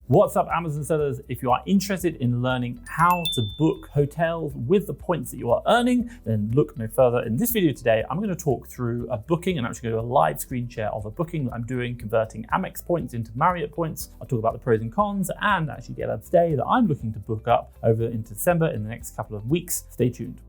What's up, Amazon sellers? If you are interested in learning how to book hotels with the points that you are earning, then look no further. In this video today, I'm going to talk through a booking and actually go to a live screen share of a booking that I'm doing, converting Amex points into Marriott points. I'll talk about the pros and cons and actually get a stay that I'm looking to book up over into December in the next couple of weeks. Stay tuned.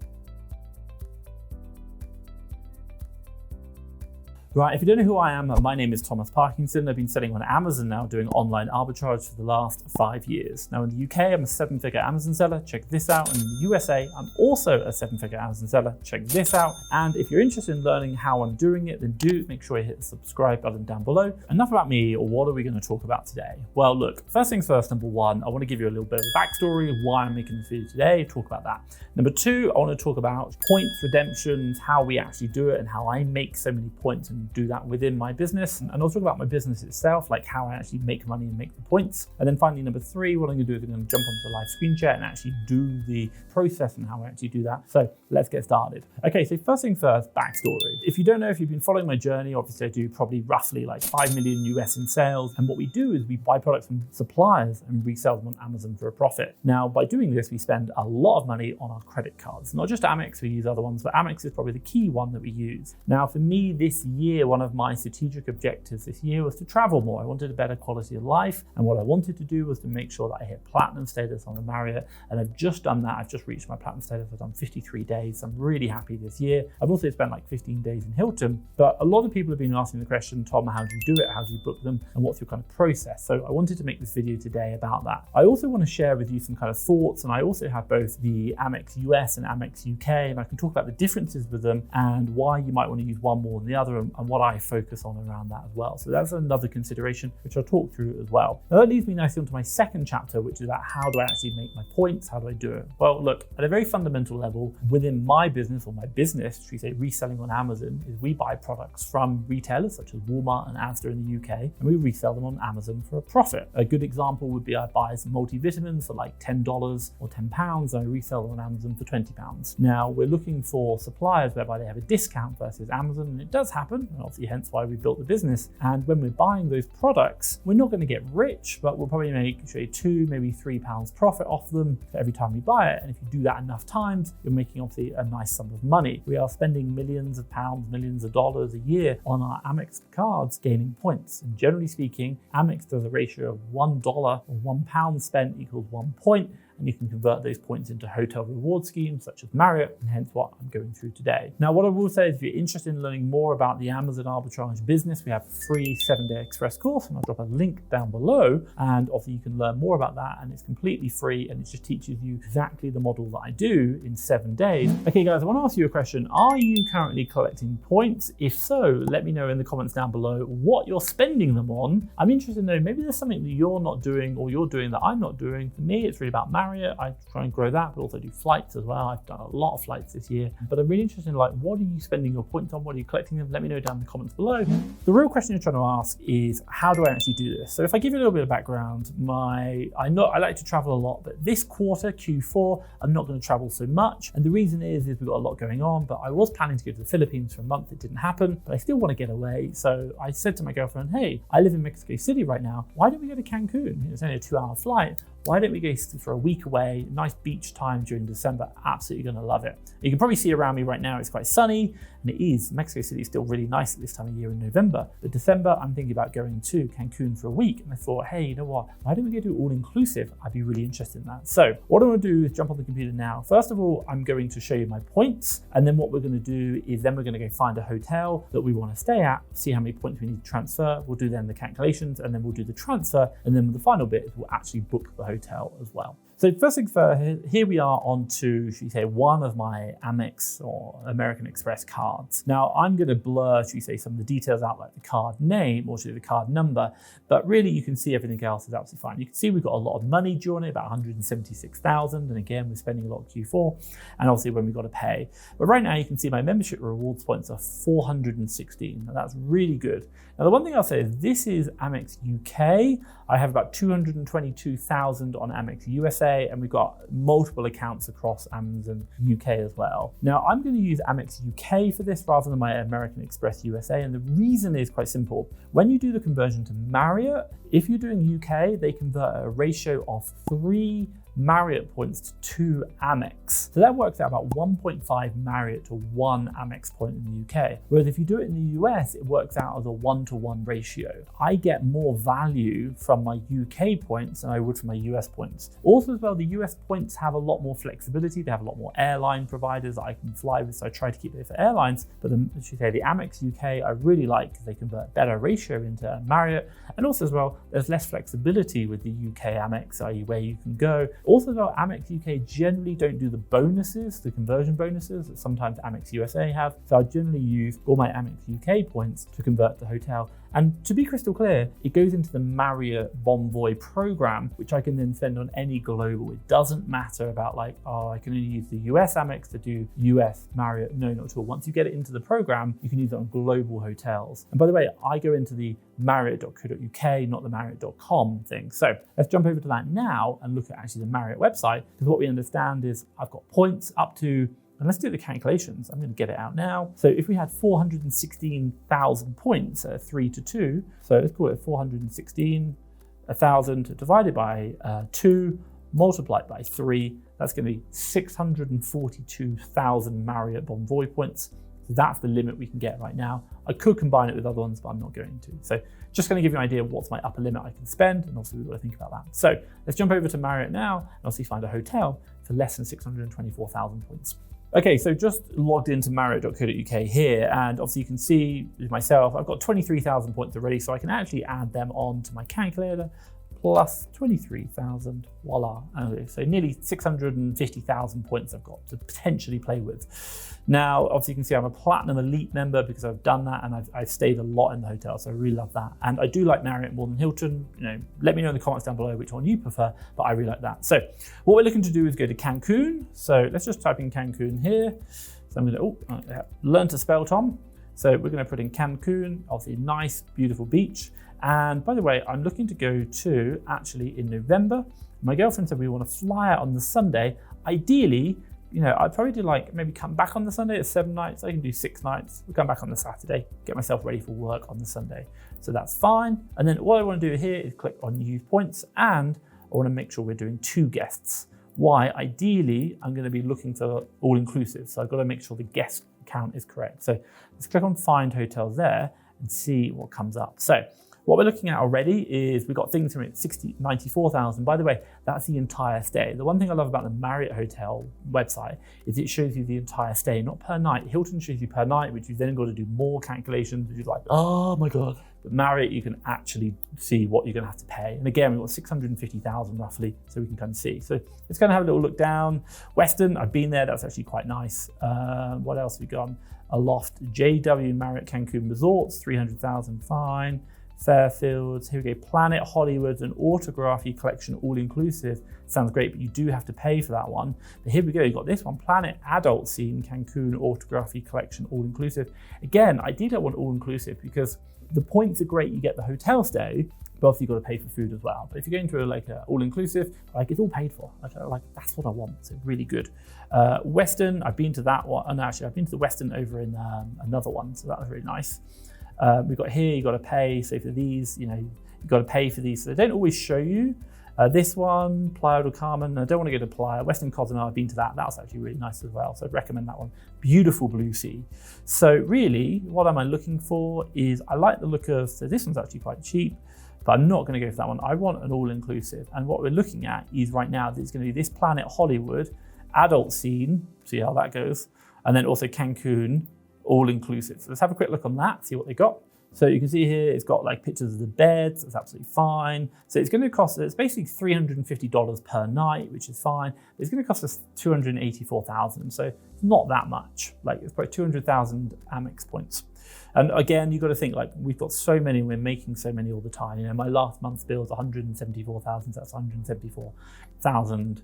Right, if you don't know who I am, my name is Thomas Parkinson. I've been selling on Amazon now, doing online arbitrage for the last 5 years. Now in the UK, I'm a 7-figure Amazon seller. Check this out. And in the USA, I'm also a 7-figure Amazon seller. Check this out. And if you're interested in learning how I'm doing it, then do make sure you hit the subscribe button down below. Enough about me, or what are we going to talk about today? Well, look, first things first, number one, I want to give you a little bit of a backstory of why I'm making this video today, talk about that. Number two, I want to talk about points, redemptions, how we actually do it, and how I make so many points and do that within my business. And I'll talk about my business itself, like how I actually make money and make the points. And then finally, number three, what I'm going to do is I'm going to jump onto the live screen share and actually do the process and how I actually do that. So let's get started. Okay, so first thing first, backstory. If you don't know, if you've been following my journey, obviously I do probably roughly like 5 million US in sales. And what we do is we buy products from suppliers and resell them on Amazon for a profit. Now, by doing this, we spend a lot of money on our credit cards. Not just Amex, we use other ones, but Amex is probably the key one that we use. Now, for me this year, one of my strategic objectives this year was to travel more. I wanted a better quality of life. And what I wanted to do was to make sure that I hit platinum status on the Marriott. And I've just done that. I've just reached my platinum status. I've done 53 days. I'm really happy this year. I've also spent like 15 days in Hilton. But a lot of people have been asking the question, Tom, how do you do it? How do you book them? And what's your kind of process? So I wanted to make this video today about that. I also want to share with you some kind of thoughts. And I also have both the Amex US and Amex UK. And I can talk about the differences with them and why you might want to use one more than the other and what I focus on around that as well. So that's another consideration, which I'll talk through as well. Now that leads me nicely onto my second chapter, which is about how do I actually make my points? How do I do it? Well, look, at a very fundamental level within my business, or my business, should we say reselling on Amazon, is we buy products from retailers such as Walmart and Asda in the UK, and we resell them on Amazon for a profit. A good example would be I buy some multivitamins for like $10 or £10, and I resell them on Amazon for £20. Now we're looking for suppliers whereby they have a discount versus Amazon, and it does happen, and obviously hence why we built the business. And when we're buying those products, we're not going to get rich, but we'll probably make £2, maybe £3 profit off them for every time we buy it. And if you do that enough times, you're making obviously a nice sum of money. We are spending millions of pounds, millions of dollars a year on our Amex cards gaining points. And generally speaking, Amex does a ratio of $1 or £1 spent equals 1 point. And you can convert those points into hotel reward schemes such as Marriott, and hence what I'm going through today. Now, what I will say is if you're interested in learning more about the Amazon arbitrage business, we have a free 7-day express course, and I'll drop a link down below. And obviously you can learn more about that, and it's completely free, and it just teaches you exactly the model that I do in 7 days. Okay guys, I want to ask you a question. Are you currently collecting points? If so, let me know in the comments down below what you're spending them on. I'm interested to know, maybe there's something that you're not doing or you're doing that I'm not doing. For me, it's really about Marriott. I try and grow that, but also do flights as well. I've done a lot of flights this year, but I'm really interested in like, what are you spending your points on? What are you collecting them? Let me know down in the comments below. The real question you're trying to ask is, how do I actually do this? So if I give you a little bit of background, I like to travel a lot, but this quarter, Q4, I'm not going to travel so much. And the reason is we've got a lot going on, but I was planning to go to the Philippines for a month. It didn't happen, but I still want to get away. So I said to my girlfriend, hey, I live in Mexico City right now. Why don't we go to Cancun? It's only a 2-hour flight. Why don't we go for a week away, nice beach time during December? Absolutely gonna love it. You can probably see around me right now, it's quite sunny, and it is. Mexico City is still really nice at this time of year in November. But December, I'm thinking about going to Cancun for a week. And I thought, hey, you know what? Why don't we go do all inclusive? I'd be really interested in that. So what I'm gonna do is jump on the computer now. First of all, I'm going to show you my points. And then what we're gonna do is then we're gonna go find a hotel that we wanna stay at, see how many points we need to transfer. We'll do then the calculations, and then we'll do the transfer. And then the final bit is we'll actually book the hotel as well. So first thing first, here we are on to, should we say, one of my Amex or American Express cards. Now I'm going to blur, should we say, some of the details out, like the card name or should the card number, but really you can see everything else is absolutely fine. You can see we've got a lot of money due on it, about 176,000. And again, we're spending a lot of Q4 and obviously when we got to pay. But right now you can see my membership rewards points are 416. Now that's really good. Now the one thing I'll say is this is Amex UK. I have about 222,000 on Amex USA. USA, and we've got multiple accounts across Amazon UK as well. Now, I'm going to use Amex UK for this rather than my American Express USA, and the reason is quite simple. When you do the conversion to Marriott, if you're doing UK, they convert at a ratio of 3 Marriott points to 2 Amex. So that works out about 1.5 Marriott to 1 Amex point in the UK. Whereas if you do it in the US, it works out as a 1-to-1 ratio. I get more value from my UK points than I would from my US points. Also as well, the US points have a lot more flexibility. They have a lot more airline providers that I can fly with, so I try to keep it for airlines. But as you say, the Amex UK, I really like because they convert better ratio into Marriott. And also as well, there's less flexibility with the UK Amex, i.e. where you can go. Also, though, Amex UK generally don't do the bonuses, the conversion bonuses that sometimes Amex USA have. So I generally use all my Amex UK points to convert to hotel. And to be crystal clear, it goes into the Marriott Bonvoy program, which I can then spend on any global. It doesn't matter about like, oh, I can only use the US Amex to do US Marriott. No, not at all. Once you get it into the program, you can use it on global hotels. And by the way, I go into the Marriott.co.uk, not the Marriott.com thing. So let's jump over to that now and look at actually the Marriott website, because what we understand is I've got points up to, and let's do the calculations. I'm going to get it out now. So if we had 416,000 points at 3 to 2, so let's call it 416,000 divided by 2, multiplied by 3, that's going to be 642,000 Marriott Bonvoy points. So that's the limit we can get right now. I could combine it with other ones, but I'm not going to. So just going to give you an idea of what's my upper limit I can spend, and also we've got to think about that. So let's jump over to Marriott now, and obviously find a hotel for less than 624,000 points. Okay, so just logged into Marriott.co.uk here, and obviously you can see myself, I've got 23,000 points already, so I can actually add them on to my calculator, plus 23,000, voila. So nearly 650,000 points I've got to potentially play with. Now, obviously you can see I'm a Platinum Elite member because I've done that, and I've stayed a lot in the hotel, so I really love that. And I do like Marriott more than Hilton. Let me know in the comments down below which one you prefer, but I really like that. So what we're looking to do is go to Cancun. So let's just type in Cancun here. So I'm gonna, learn to spell, Tom. So we're gonna put in Cancun, obviously nice, beautiful beach. And by the way, I'm looking to go to actually in November. My girlfriend said we want to fly out on the Sunday. Ideally, I'd probably do like maybe come back on the Sunday at 7 nights. I can do 6 nights. We'll come back on the Saturday, get myself ready for work on the Sunday. So that's fine. And then what I want to do here is click on use points, and I want to make sure we're doing 2 guests. Why? Ideally, I'm going to be looking for all inclusive. So I've got to make sure the guest count is correct. So let's click on find hotels there and see what comes up. So what we're looking at already is we've got things from it 94,000. By the way, that's the entire stay. The one thing I love about the Marriott hotel website is it shows you the entire stay, not per night. Hilton shows you per night, which you've then got to do more calculations, which is like, oh my God. But Marriott, you can actually see what you're going to have to pay. And again, we've got 650,000 roughly, so we can kind of see. So let's kind of have a little look down. Westin, I've been there. That's actually quite nice. What else have we got? Aloft, JW Marriott Cancun Resorts, 300,000, fine. Fairfields, here we go, Planet Hollywood and Autography Collection all-inclusive. Sounds great, but you do have to pay for that one. But here we go, you've got this one, Planet Adult Scene Cancun Autography Collection all-inclusive. Again, I did want all-inclusive because the points are great, you get the hotel stay, but obviously you've got to pay for food as well. But if you're going to like a all-inclusive, like it's all paid for. Like that's what I want, so really good. Westin, I've been to that one, and actually I've been to the Westin over in another one, so that was really nice. We've got here, you've got to pay. So for these, you've got to pay for these. So they don't always show you. This one, Playa del Carmen, I don't want to go to Playa. Westin Cozumel, I've been to that. That was actually really nice as well. So I'd recommend that one. Beautiful blue sea. So really, what am I looking for is, I like the look of, so this one's actually quite cheap, but I'm not going to go for that one. I want an all-inclusive. And what we're looking at is right now, there's going to be this Planet Hollywood, Adult Scene, see how that goes, and then also Cancun, all-inclusive. So let's have a quick look on that, see what they got. So you can see here, it's got like pictures of the beds, that's absolutely fine. So it's going to cost, it's basically $350 per night, which is fine. But it's going to cost us 284,000. So it's not that much. Like it's probably 200,000 Amex points. And again, you've got to think like we've got so many, we're making so many all the time. My last month's bill is 174,000, so that's 174,000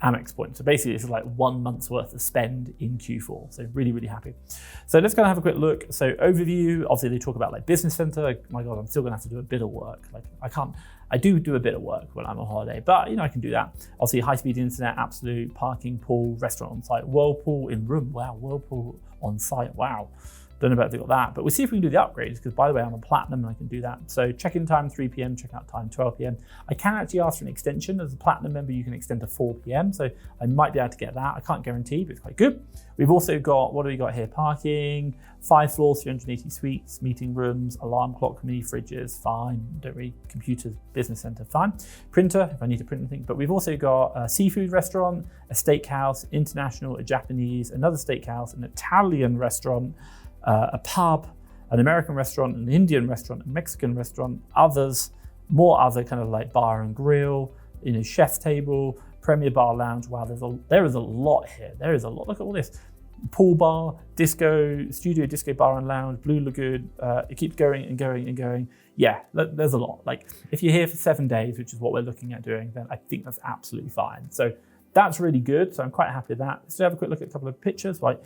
Amex points. So basically it's like 1 month's worth of spend in Q4. So really, really happy. So let's go and have a quick look. So overview, obviously they talk about like business center. My God, I'm still gonna have to do a bit of work. Like I do a bit of work when I'm on holiday, but I can do that. Obviously high-speed internet, absolute, parking, pool, restaurant on site, whirlpool in room. Wow, whirlpool on site, wow. Don't know about if they got that, but we'll see if we can do the upgrades, because by the way, I'm on platinum and I can do that. So check-in time 3 p.m, check-out time 12 p.m. I can actually ask for an extension. As a platinum member, you can extend to 4 p.m, so I might be able to get that. I can't guarantee, but it's quite good. We've also got, what do we got here? Parking, 5 floors, 380 suites, meeting rooms, alarm clock, mini fridges, fine. Don't read computers, business center, fine. Printer, if I need to print anything. But we've also got a seafood restaurant, a steakhouse, international, a Japanese, another steakhouse, an Italian restaurant, a pub, an American restaurant, an Indian restaurant, a Mexican restaurant, others, more other kind of like bar and grill, chef's table, premier bar lounge. Wow, there is a lot here. There is a lot. Look at all this. Pool bar, disco, studio disco bar and lounge, Blue Lagoon. It keeps going and going and going. Yeah, there's a lot. Like if you're here for 7 days, which is what we're looking at doing, then I think that's absolutely fine. So that's really good. So I'm quite happy with that. Let's have a quick look at a couple of pictures. Like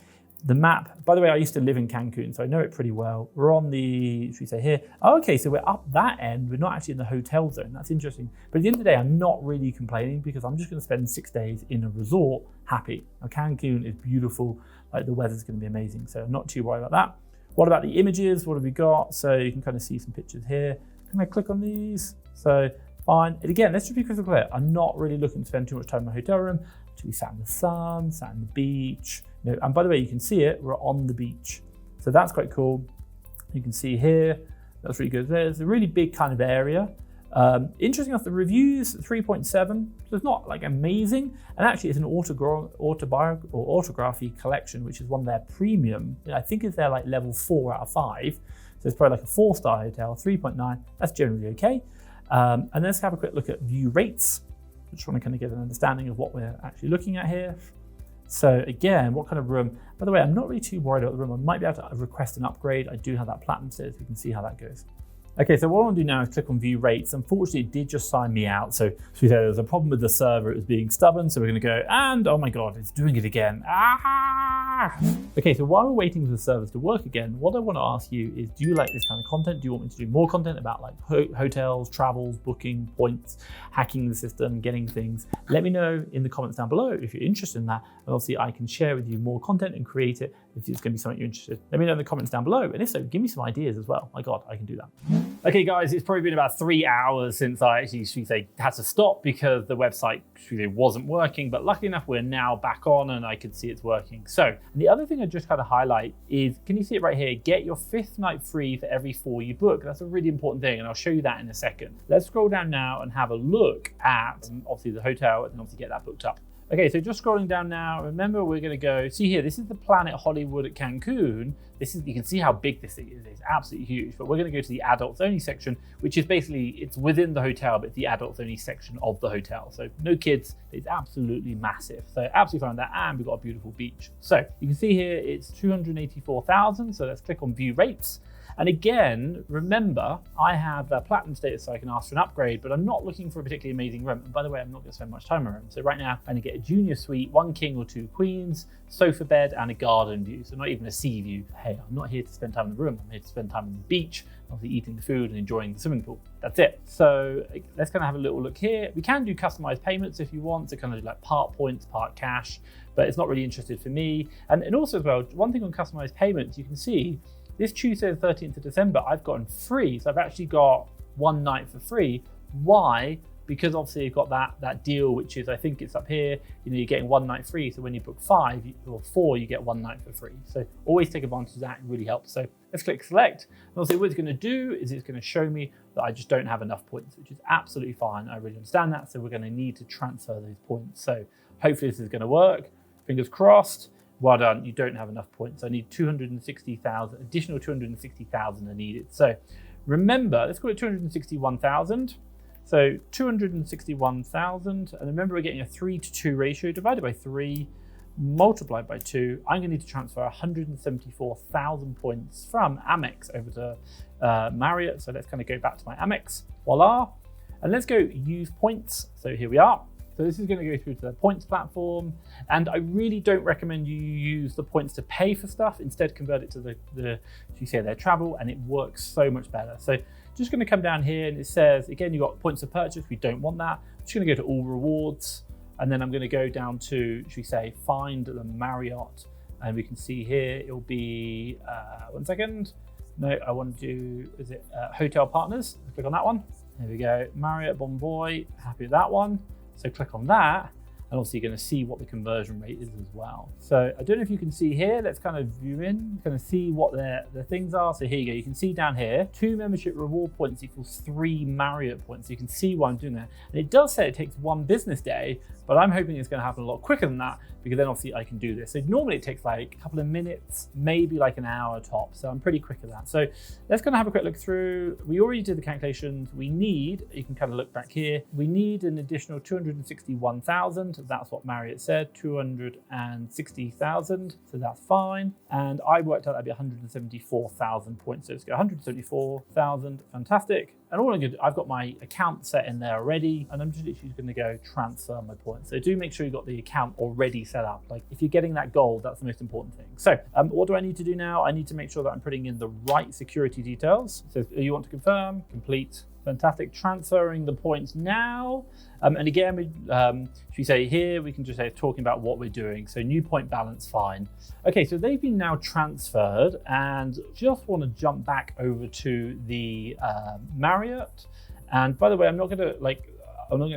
the map, by the way, I used to live in Cancun, so I know it pretty well. We're on the, should we say here? Oh, okay, so we're up that end. We're not actually in the hotel zone. That's interesting. But at the end of the day, I'm not really complaining, because I'm just going to spend 6 days in a resort happy. Now, Cancun is beautiful. Like the weather's going to be amazing. So I'm not too worried about that. What about the images? What have we got? So you can kind of see some pictures here. Can I click on these? So fine. And again, let's just be crystal clear. I'm not really looking to spend too much time in my hotel room. We sat in the sun, sat on the beach. And by the way, you can see it, we're on the beach. So that's quite cool. You can see here, that's really good. There's a really big kind of area. Interesting enough, the reviews, 3.7, so it's not like amazing. And actually it's an autography collection, which is one of their premium. I think it's their like level 4 out of 5. So it's probably like a 4-star hotel, 3.9, that's generally okay. And let's have a quick look at view rates. Just want to kind of get an understanding of what we're actually looking at here. So again, what kind of room? By the way, I'm not really too worried about the room. I might be able to request an upgrade. I do have that platinum status. We can see how that goes. Okay, so what I want to do now is click on view rates. Unfortunately, it did just sign me out. So we said there was a problem with the server. It was being stubborn. So we're going to go, and oh my God, it's doing it again. Okay, so while we're waiting for the servers to work again, what I want to ask you is, do you like this kind of content? Do you want me to do more content about like hotels, travels, booking, points, hacking the system, getting things? Let me know in the comments down below if you're interested in that. And obviously I can share with you more content and create it if it's going to be something you're interested in. Let me know in the comments down below. And if so, give me some ideas as well. My God, I can do that. Okay guys, it's probably been about 3 hours since I actually, had to stop because the website wasn't working, but luckily enough, we're now back on and I can see it's working. So, and the other thing I just kind of highlight is, can you see it right here? Get your 5th night free for every 4 you book. That's a really important thing, and I'll show you that in a second. Let's scroll down now and have a look at, obviously the hotel, and obviously get that booked up. Okay, so just scrolling down now, remember we're gonna go, see here, this is the Planet Hollywood at Cancun. You can see how big this thing is, it's absolutely huge, but we're gonna go to the adults only section, which is basically, it's within the hotel, but it's the adults only section of the hotel. So no kids, it's absolutely massive. So absolutely fine with that, and we've got a beautiful beach. So you can see here, it's 284,000, so let's click on view rates. And again, remember, I have a platinum status, so I can ask for an upgrade, but I'm not looking for a particularly amazing room. And by the way, I'm not gonna spend much time in a room. So right now, I'm gonna get a junior suite, 1 king or 2 queens, sofa bed, and a garden view. So not even a sea view. Hey, I'm not here to spend time in the room. I'm here to spend time on the beach, obviously eating the food and enjoying the swimming pool. That's it. So let's kind of have a little look here. We can do customized payments if you want to kind of do like part points, part cash, but it's not really interested for me. And also as well, one thing on customized payments, you can see, this Tuesday, the 13th of December, I've gotten free. So I've actually got 1 night for free. Why? Because obviously you've got that deal, which is, I think it's up here, you're getting 1 night free. So when you book 5 or 4, you get 1 night for free. So always take advantage of that, it really helps. So let's click select. And also what it's gonna do is it's gonna show me that I just don't have enough points, which is absolutely fine. I really understand that. So we're gonna need to transfer those points. So hopefully this is gonna work. Fingers crossed. Well done, you don't have enough points. I need 260,000, additional 260,000 are needed. So remember, let's call it 261,000. So 261,000, and remember we're getting a 3:2 ratio, divided by 3, multiplied by 2. I'm gonna need to transfer 174,000 points from Amex over to Marriott. So let's kind of go back to my Amex, voila. And let's go use points. So here we are. So this is going to go through to the points platform. And I really don't recommend you use the points to pay for stuff. Instead, convert it to their travel, and it works so much better. So just going to come down here and it says, again, you've got points of purchase. We don't want that. I'm just going to go to all rewards. And then I'm going to go down to, should we say, find the Marriott. And we can see here, it'll be, one second. No, I want to do, is it hotel partners? Click on that one. There we go, Marriott Bonvoy, happy with that one. So click on that, and obviously you're going to see what the conversion rate is as well. So I don't know if you can see here, let's kind of view in, kind of see what the things are. So here you go, you can see down here, 2 membership reward points equals 3 Marriott points. So you can see why I'm doing that. And it does say it takes 1 business day, but I'm hoping it's going to happen a lot quicker than that, because then obviously I can do this. So normally it takes like a couple of minutes, maybe like an hour top. So I'm pretty quick at that. So let's kind of have a quick look through. We already did the calculations. We need, you can kind of look back here, we need an additional 261,000. That's what Marriott said, 260,000. So that's fine. And I worked out that'd be 174,000 points. So let's go 174,000, fantastic. And all I'm going to do, I've got my account set in there already, and I'm just literally going to go transfer my points. So do make sure you've got the account already set up. Like if you're getting that gold, that's the most important thing. So what do I need to do now? I need to make sure that I'm putting in the right security details. So you want to confirm, complete, fantastic, transferring the points now. And again, should we say here, we can just say talking about what we're doing. So new point balance, fine. Okay, so they've been now transferred, and just want to jump back over to the Marriott. And by the way, I'm not going to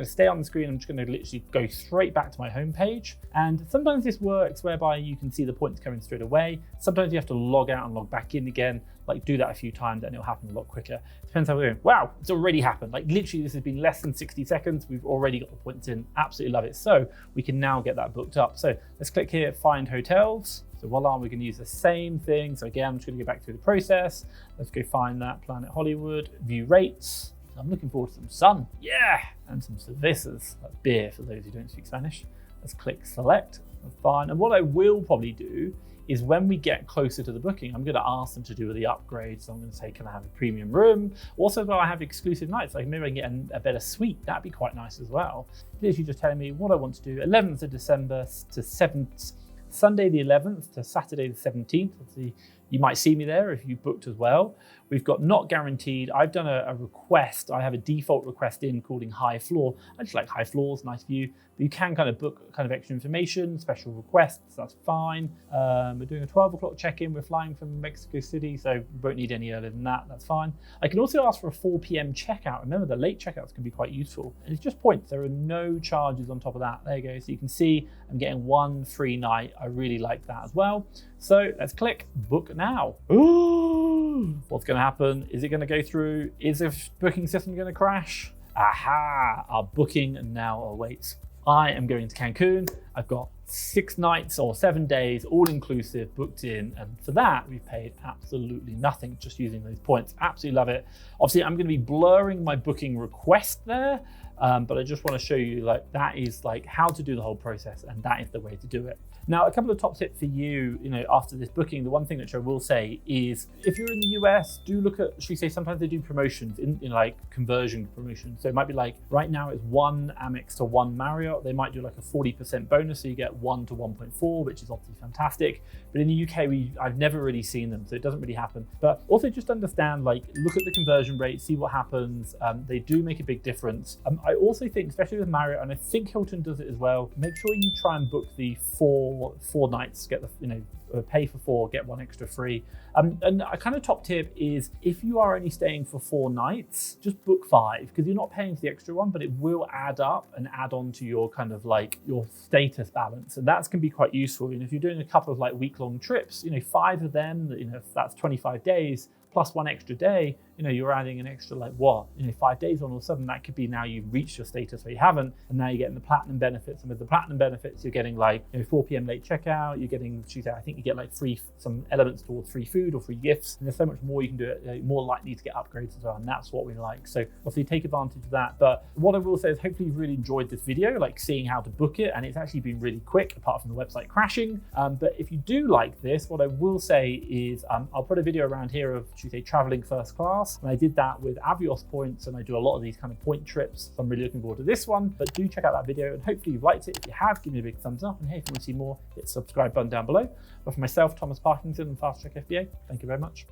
stay on the screen. I'm just going to literally go straight back to my home page. And sometimes this works whereby you can see the points coming straight away. Sometimes you have to log out and log back in again. Like do that a few times and it'll happen a lot quicker. Depends how we're doing. Wow, it's already happened. Like literally this has been less than 60 seconds. We've already got the points in. Absolutely love it. So we can now get that booked up. So let's click here, find hotels. So voila, we're going to use the same thing. So again, I'm just going to go back through the process. Let's go find that Planet Hollywood, view rates. I'm looking forward to some sun, yeah, and some cervezas, like beer for those who don't speak Spanish. Let's click select, that's fine. And what I will probably do is when we get closer to the booking, I'm going to ask them to do the upgrade. So I'm going to say, can I have a premium room? Also, do I have exclusive nights? Like maybe I can get a better suite. That'd be quite nice as well. Literally just telling me what I want to do. 11th of December to 7th, Sunday the 11th to Saturday the 17th. Obviously, you might see me there if you booked as well. We've got not guaranteed. I've done a request. I have a default request in called high floor. I just like high floors, nice view. But you can kind of book kind of extra information, special requests, that's fine. We're doing a 12 o'clock check-in. We're flying from Mexico City, so we won't need any earlier than that, that's fine. I can also ask for a 4 p.m. checkout. Remember, the late checkouts can be quite useful. And it's just points, there are no charges on top of that. There you go, so you can see I'm getting 1 free night. I really like that as well. So let's click book now. Ooh, what's gonna happen? Is it gonna go through? Is the booking system gonna crash? Aha, our booking now awaits. I am going to Cancun. I've got 6 nights or 7 days, all inclusive, booked in. And for that, we've paid absolutely nothing, just using those points. Absolutely love it. Obviously, I'm gonna be blurring my booking request there, but I just wanna show you like that is like how to do the whole process, and that is the way to do it. Now, a couple of top tips for you, after this booking, the one thing which I will say is if you're in the US, do look at, should we say, sometimes they do promotions in like conversion promotions. So it might be like right now it's 1 Amex to 1 Marriott. They might do like a 40% bonus. So you get 1 to 1.4, which is obviously fantastic. But in the UK, I've never really seen them. So it doesn't really happen. But also just understand, like look at the conversion rate, see what happens. They do make a big difference. I also think, especially with Marriott, and I think Hilton does it as well, make sure you try and book the four nights, get the, pay for 4, get 1 extra free. And a kind of top tip is if you are only staying for 4 nights, just book 5, because you're not paying for the extra one, but it will add up and add on to your kind of like your status balance. And that's can be quite useful. And if you're doing a couple of like week-long trips, 5 of them, if that's 25 days, plus 1 extra day, you're adding an extra like what, 5 days on, all of a sudden that could be now you've reached your status where you haven't, and now you're getting the platinum benefits. And with the platinum benefits, you're getting like 4 p.m. late checkout, you're getting, I think you get like some elements towards free food or free gifts, and there's so much more you can do. You're more likely to get upgrades as well, and that's what we like. So obviously take advantage of that. But what I will say is hopefully you've really enjoyed this video, like seeing how to book it, and it's actually been really quick apart from the website crashing. But if you do like this, what I will say is I'll put a video around here of, should we say, traveling first class, and I did that with Avios points, and I do a lot of these kind of point trips, so I'm really looking forward to this one. But do check out that video, and hopefully you've liked it. If you have, give me a big thumbs up, and hey, if you want to see more, hit the subscribe button down below. But for myself, Thomas Parkinson and FastTrackFBA, thank you very much.